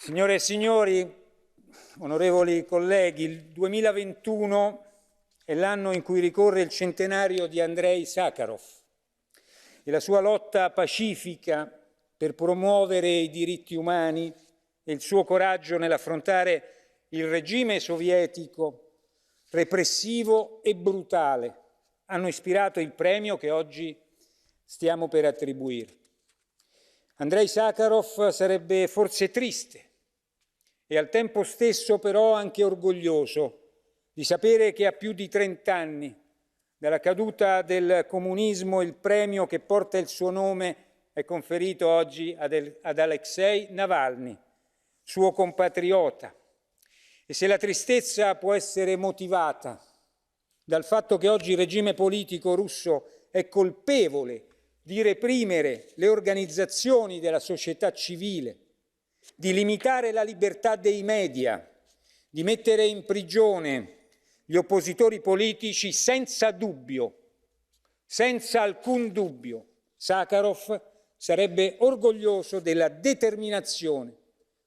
Signore e signori, onorevoli colleghi, il 2021 è l'anno in cui ricorre il centenario di Alexei Sakharov e la sua lotta pacifica per promuovere i diritti umani e il suo coraggio nell'affrontare il regime sovietico repressivo e brutale hanno ispirato il premio che oggi stiamo per attribuire. Alexei Sakharov sarebbe forse triste e al tempo stesso però anche orgoglioso di sapere che a più di 30 anni dalla caduta del comunismo il premio che porta il suo nome è conferito oggi ad Alexei Navalny, suo compatriota. E se la tristezza può essere motivata dal fatto che oggi il regime politico russo è colpevole di reprimere le organizzazioni della società civile, di limitare la libertà dei media, di mettere in prigione gli oppositori politici, senza dubbio, senza alcun dubbio, Sakharov sarebbe orgoglioso della determinazione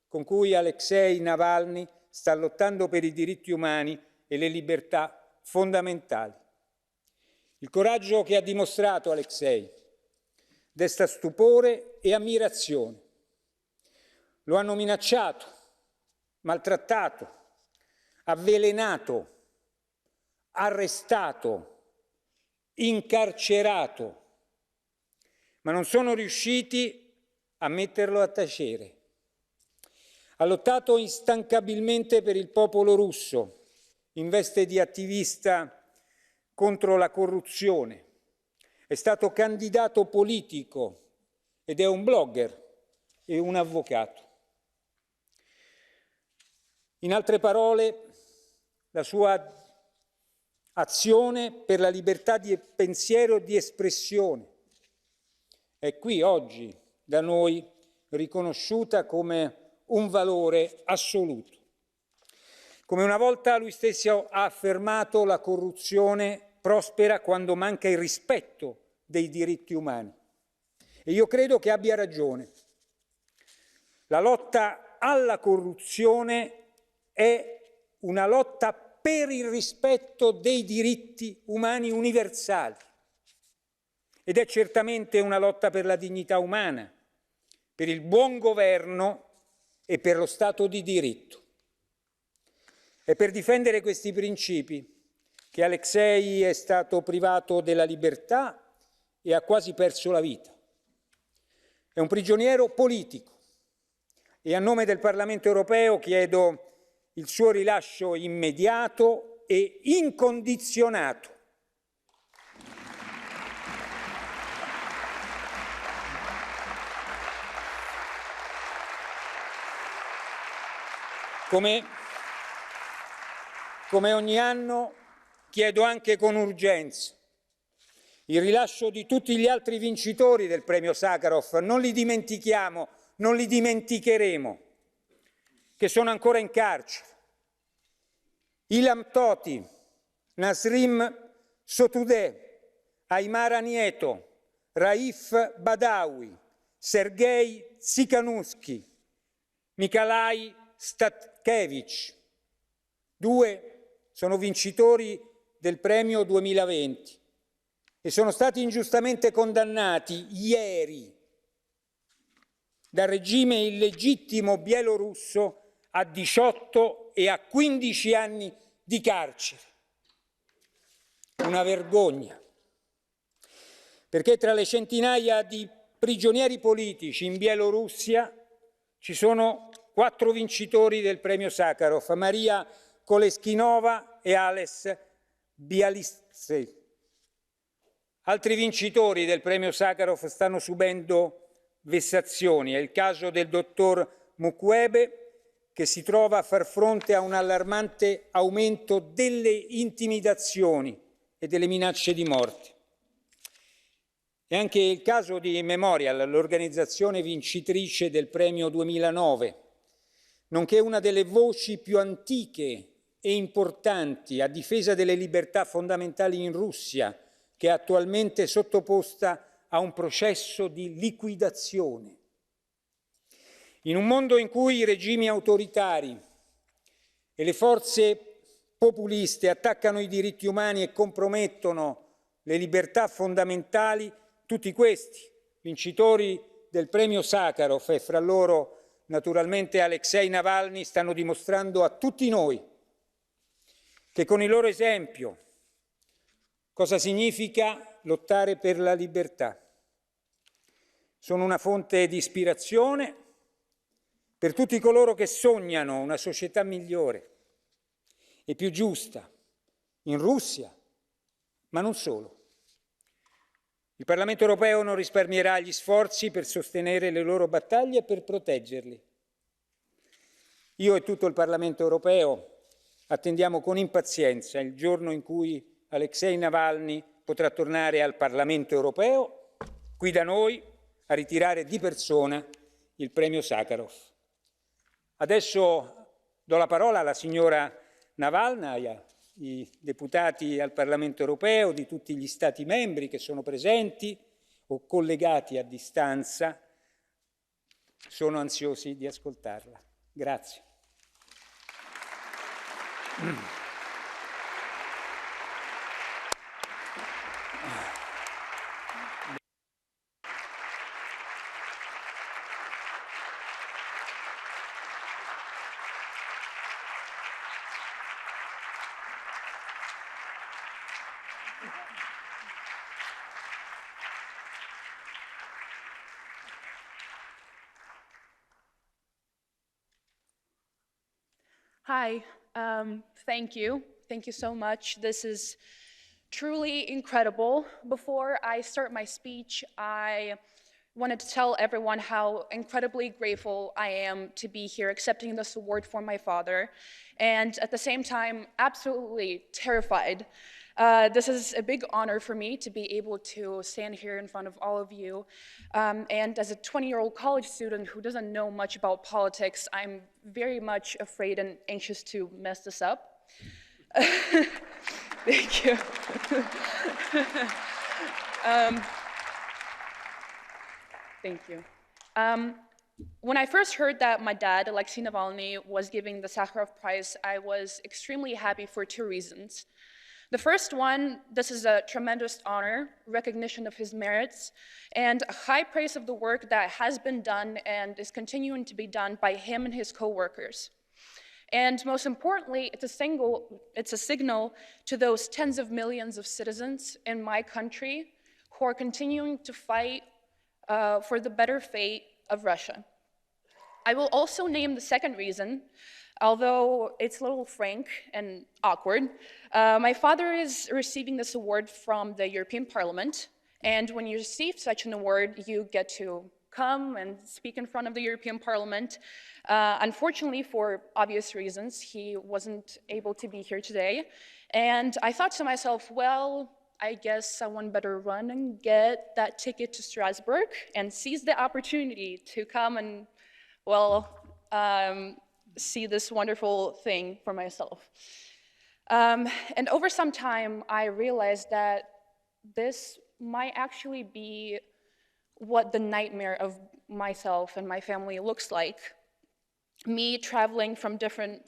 con cui Alexei Navalny sta lottando per i diritti umani e le libertà fondamentali. Il coraggio che ha dimostrato Alexei desta stupore e ammirazione. Lo hanno minacciato, maltrattato, avvelenato, arrestato, incarcerato, ma non sono riusciti a metterlo a tacere. Ha lottato instancabilmente per il popolo russo, in veste di attivista contro la corruzione. È stato candidato politico ed è un blogger e un avvocato. In altre parole, la sua azione per la libertà di pensiero e di espressione è qui oggi da noi riconosciuta come un valore assoluto. Come una volta lui stesso ha affermato, la corruzione prospera quando manca il rispetto dei diritti umani. E io credo che abbia ragione. La lotta alla corruzione è una lotta per il rispetto dei diritti umani universali ed è certamente una lotta per la dignità umana, per il buon governo e per lo Stato di diritto. È per difendere questi principi che Alexei è stato privato della libertà e ha quasi perso la vita. È un prigioniero politico e a nome del Parlamento europeo chiedo il suo rilascio immediato e incondizionato. Come ogni anno chiedo anche con urgenza il rilascio di tutti gli altri vincitori del premio Sakharov. Non li dimentichiamo, non li dimenticheremo, che sono ancora in carcere. Ilham Tohti, Nasrim Sotoudeh, Aymara Nieto, Raif Badawi, Sergei Tsikhanouski, Nikolai Statkevich. 2 sono vincitori del premio 2020 e sono stati ingiustamente condannati ieri dal regime illegittimo bielorusso a 18 e a 15 anni di carcere. Una vergogna, perché tra le centinaia di prigionieri politici in Bielorussia ci sono 4 vincitori del premio Sakharov, Maria Koleskinova e Ales Bialystsy. Altri vincitori del premio Sakharov stanno subendo vessazioni. È il caso del dottor Mukwege, che si trova a far fronte a un allarmante aumento delle intimidazioni e delle minacce di morte. È anche il caso di Memorial, l'organizzazione vincitrice del premio 2009, nonché una delle voci più antiche e importanti a difesa delle libertà fondamentali in Russia, che è attualmente sottoposta a un processo di liquidazione. In un mondo in cui i regimi autoritari e le forze populiste attaccano i diritti umani e compromettono le libertà fondamentali, tutti questi, vincitori del Premio Sakharov e fra loro naturalmente Alexei Navalny, stanno dimostrando a tutti noi che con il loro esempio cosa significa lottare per la libertà. Sono una fonte di ispirazione per tutti coloro che sognano una società migliore e più giusta in Russia, ma non solo. Il Parlamento europeo non risparmierà gli sforzi per sostenere le loro battaglie e per proteggerli. Io e tutto il Parlamento europeo attendiamo con impazienza il giorno in cui Alexei Navalny potrà tornare al Parlamento europeo, qui da noi, a ritirare di persona il Premio Sakharov. Adesso do la parola alla signora Navalnya, i deputati al Parlamento europeo di tutti gli Stati membri che sono presenti o collegati a distanza, sono ansiosi di ascoltarla. Grazie. Hi, thank you. Thank you so much. This is truly incredible. Before I start my speech, I wanted to tell everyone how incredibly grateful I am to be here accepting this award for my father, and at the same time, absolutely terrified. This is a big honor for me to be able to stand here in front of all of you. And as a 20-year-old college student who doesn't know much about politics, I'm very much afraid and anxious to mess this up. Thank you. Thank you. When I first heard that my dad, Alexei Navalny, was giving the Sakharov Prize, I was extremely happy for two reasons. The first one, this is a tremendous honor, recognition of his merits, and a high praise of the work that has been done and is continuing to be done by him and his co-workers. And most importantly, it's a signal to those tens of millions of citizens in my country who are continuing to fight for the better fate of Russia. I will also name the second reason, although it's a little frank and awkward. My father is receiving this award from the European Parliament, and when you receive such an award, you get to come and speak in front of the European Parliament. Unfortunately, for obvious reasons, he wasn't able to be here today. And I thought to myself, well, I guess someone better run and get that ticket to Strasbourg and seize the opportunity to come and, well, see this wonderful thing for myself. And over some time, I realized that this might actually be what the nightmare of myself and my family looks like. Me traveling from different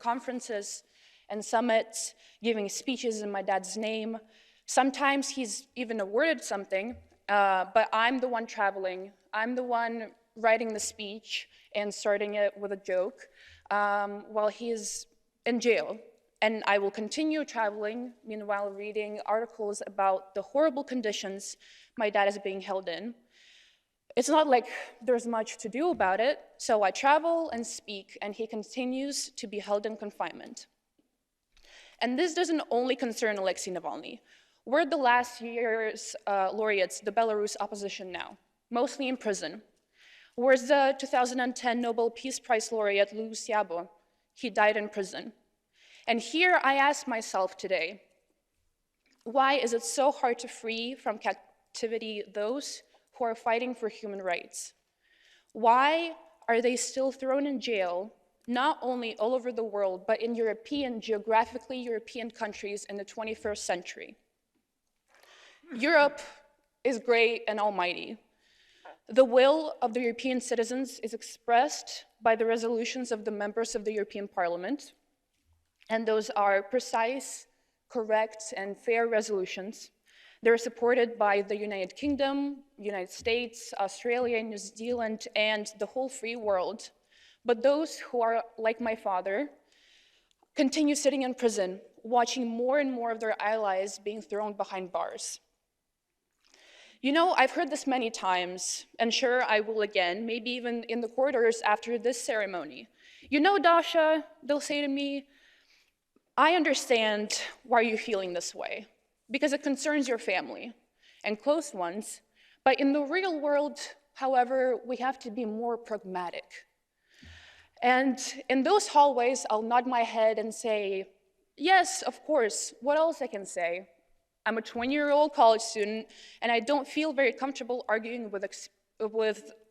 conferences and summits, giving speeches in my dad's name. Sometimes he's even awarded something, but I'm the one traveling. I'm the one writing the speech and starting it with a joke while he's in jail. And I will continue traveling, meanwhile reading articles about the horrible conditions my dad is being held in. It's not like there's much to do about it, so I travel and speak, and he continues to be held in confinement. And this doesn't only concern Alexei Navalny. We're the last year's laureates, the Belarus opposition now, mostly in prison. Where's the 2010 Nobel Peace Prize laureate Liu Xiaobo? He died in prison. And here I ask myself today, why is it so hard to free from captivity those who are fighting for human rights? Why are they still thrown in jail, not only all over the world, but in geographically European countries in the 21st century? Europe is great and almighty, The will of the European citizens is expressed by the resolutions of the members of the European Parliament, and those are precise, correct, and fair resolutions. They're supported by the United Kingdom, United States, Australia, New Zealand, and the whole free world. But those who are like my father continue sitting in prison, watching more and more of their allies being thrown behind bars. You know, I've heard this many times, and sure, I will again, maybe even in the corridors after this ceremony. You know, Dasha, they'll say to me, I understand why you're feeling this way, because it concerns your family and close ones, but in the real world, however, we have to be more pragmatic. And in those hallways, I'll nod my head and say, yes, of course, what else I can say? I'm a 20-year-old college student, and I don't feel very comfortable arguing with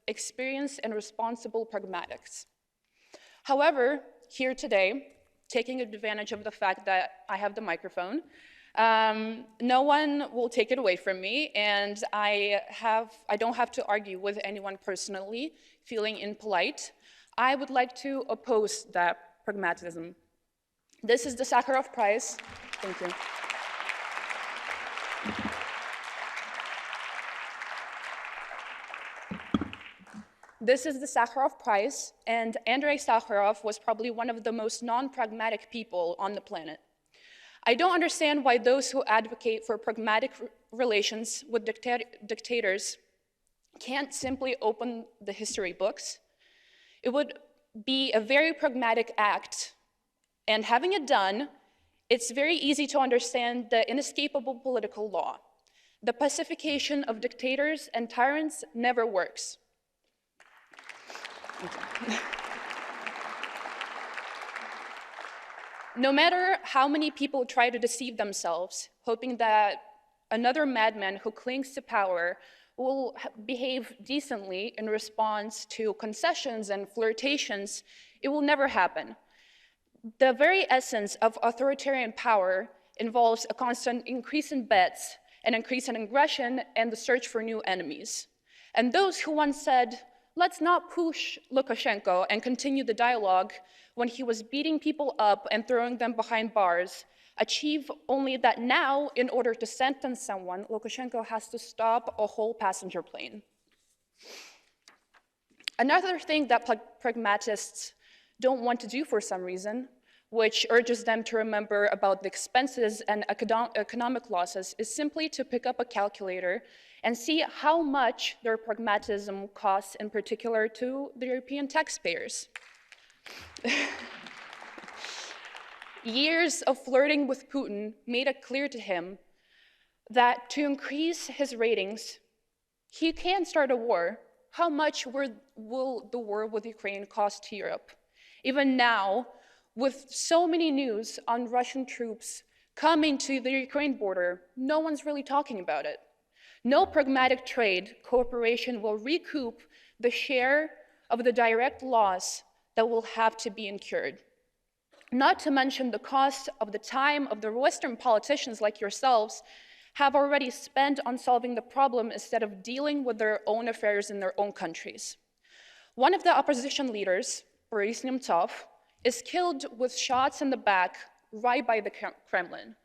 experienced and responsible pragmatics. However, here today, taking advantage of the fact that I have the microphone, no one will take it away from me, and I don't have to argue with anyone personally, feeling impolite. I would like to oppose that pragmatism. This is the Sakharov Prize. Thank you. This is the Sakharov Prize, and Andrei Sakharov was probably one of the most non-pragmatic people on the planet. I don't understand why those who advocate for pragmatic relations with dictators can't simply open the history books. It would be a very pragmatic act, and having it done, it's very easy to understand the inescapable political law. The pacification of dictators and tyrants never works. No matter how many people try to deceive themselves, hoping that another madman who clings to power will behave decently in response to concessions and flirtations, it will never happen. The very essence of authoritarian power involves a constant increase in bets, an increase in aggression, and the search for new enemies. And those who once said, let's not push Lukashenko and continue the dialogue when he was beating people up and throwing them behind bars, achieve only that now, in order to sentence someone, Lukashenko has to stop a whole passenger plane. Another thing that pragmatists don't want to do for some reason, which urges them to remember about the expenses and economic losses, is simply to pick up a calculator and see how much their pragmatism costs, in particular to the European taxpayers. Years of flirting with Putin made it clear to him that to increase his ratings, he can start a war. How much will the war with Ukraine cost to Europe? Even now, with so many news on Russian troops coming to the Ukraine border, no one's really talking about it. No pragmatic trade cooperation will recoup the share of the direct loss that will have to be incurred. Not to mention the cost of the time of the Western politicians like yourselves have already spent on solving the problem instead of dealing with their own affairs in their own countries. One of the opposition leaders, Boris Nemtsov, is killed with shots in the back right by the Kremlin.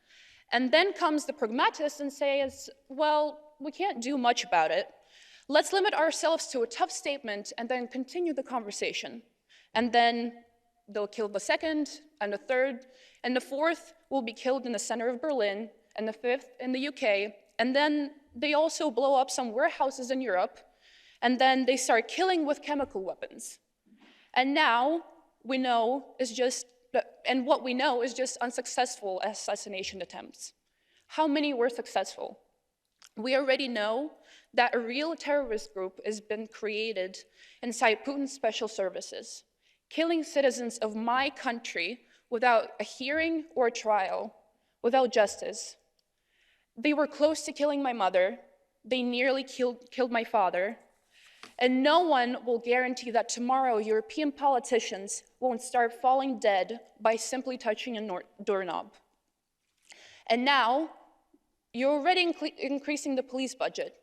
And then comes the pragmatist and says, well, we can't do much about it. Let's limit ourselves to a tough statement and then continue the conversation. And then they'll kill the second and the third, and the fourth will be killed in the center of Berlin, and the fifth in the UK, and then they also blow up some warehouses in Europe, and then they start killing with chemical weapons. And now we know what we know is just unsuccessful assassination attempts. How many were successful? We already know that a real terrorist group has been created inside Putin's special services, killing citizens of my country without a hearing or a trial, without justice. They were close to killing my mother, they nearly killed my father, and no one will guarantee that tomorrow European politicians won't start falling dead by simply touching a doorknob. And now, you're already increasing the police budget.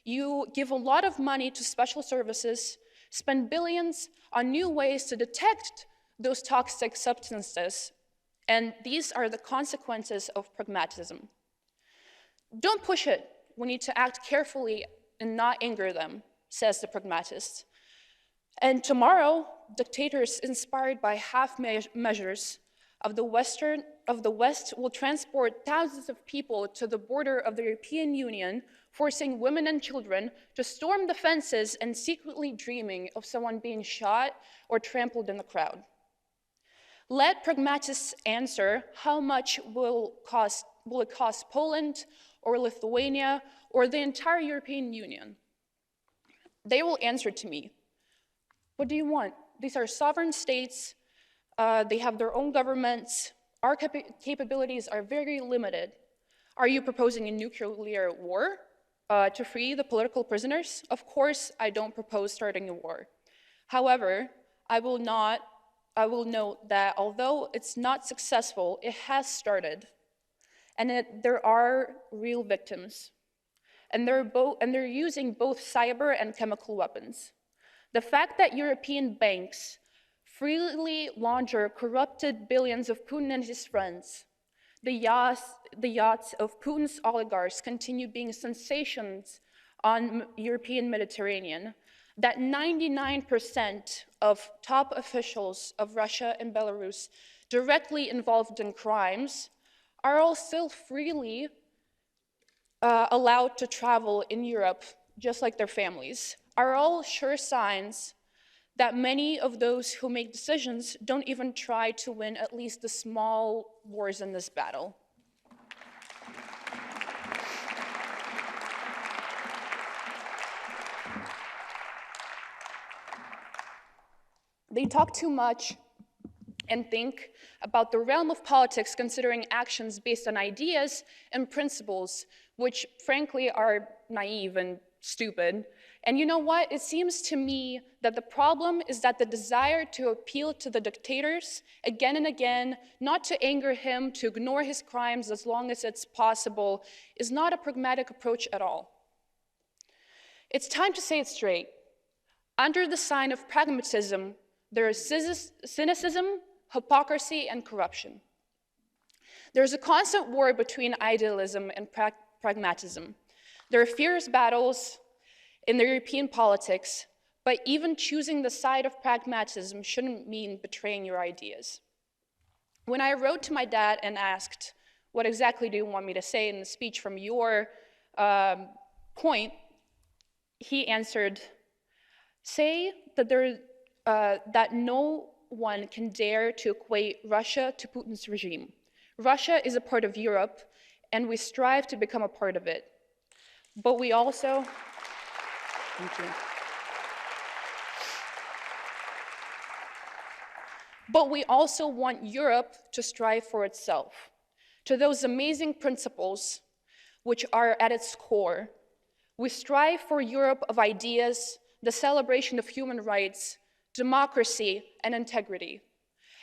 You give a lot of money to special services, spend billions on new ways to detect those toxic substances, and these are the consequences of pragmatism. Don't push it. We need to act carefully and not anger them, says the pragmatist. And tomorrow, dictators inspired by half measures of the West will transport thousands of people to the border of the European Union, forcing women and children to storm the fences and secretly dreaming of someone being shot or trampled in the crowd. Let pragmatists answer how much will it cost Poland or Lithuania or the entire European Union. They will answer to me. What do you want? These are sovereign states. They have their own governments. Our capabilities are very limited. Are you proposing a nuclear war to free the political prisoners? Of course, I don't propose starting a war. However, I will note that although it's not successful, it has started, and there are real victims, and they're using both cyber and chemical weapons. The fact that European banks freely launder corrupted billions of Putin and his friends, the yachts of Putin's oligarchs continue being sensations on European Mediterranean, that 99% of top officials of Russia and Belarus directly involved in crimes are all still freely allowed to travel in Europe, just like their families, are all sure signs that many of those who make decisions don't even try to win at least the small wars in this battle. They talk too much and think about the realm of politics, considering actions based on ideas and principles, which frankly are naive and stupid. And you know what? It seems to me that the problem is that the desire to appeal to the dictators again and again, not to anger him, to ignore his crimes as long as it's possible, is not a pragmatic approach at all. It's time to say it straight. Under the sign of pragmatism, there is cynicism, hypocrisy, and corruption. There's a constant war between idealism and pragmatism. There are fierce battles in the European politics, but even choosing the side of pragmatism shouldn't mean betraying your ideas. When I wrote to my dad and asked, what exactly do you want me to say in the speech from your point, he answered, say that that no one can dare to equate Russia to Putin's regime. Russia is a part of Europe, and we strive to become a part of it. But we also, thank you. But we also want Europe to strive for itself, to those amazing principles which are at its core. We strive for Europe of ideas, the celebration of human rights, democracy, and integrity.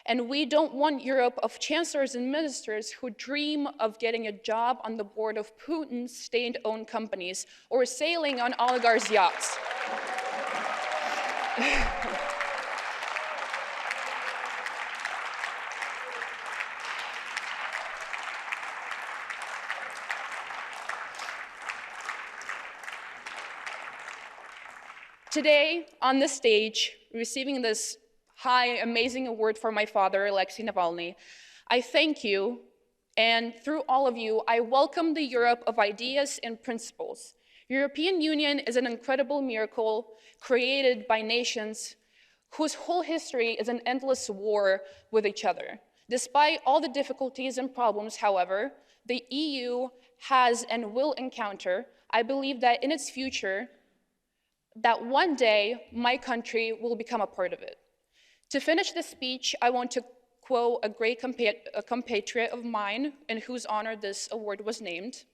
And we don't want Europe of chancellors and ministers who dream of getting a job on the board of Putin's state-owned companies or sailing on oligarchs' yachts. Today, on this stage, receiving this high, amazing award for my father, Alexei Navalny, I thank you, and through all of you, I welcome the Europe of ideas and principles. European Union is an incredible miracle created by nations whose whole history is an endless war with each other. Despite all the difficulties and problems, however, the EU has and will encounter, I believe that in its future, that one day my country will become a part of it. To finish this speech, I want to quote a great compatriot of mine in whose honor this award was named.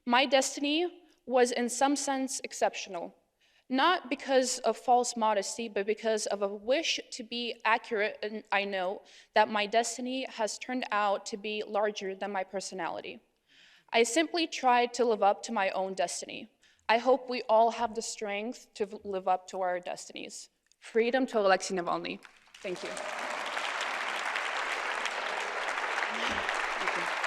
My destiny was in some sense exceptional, not because of false modesty, but because of a wish to be accurate, and I know that my destiny has turned out to be larger than my personality. I simply tried to live up to my own destiny. I hope we all have the strength to live up to our destinies. Freedom to Alexei Navalny. Thank you. Thank you.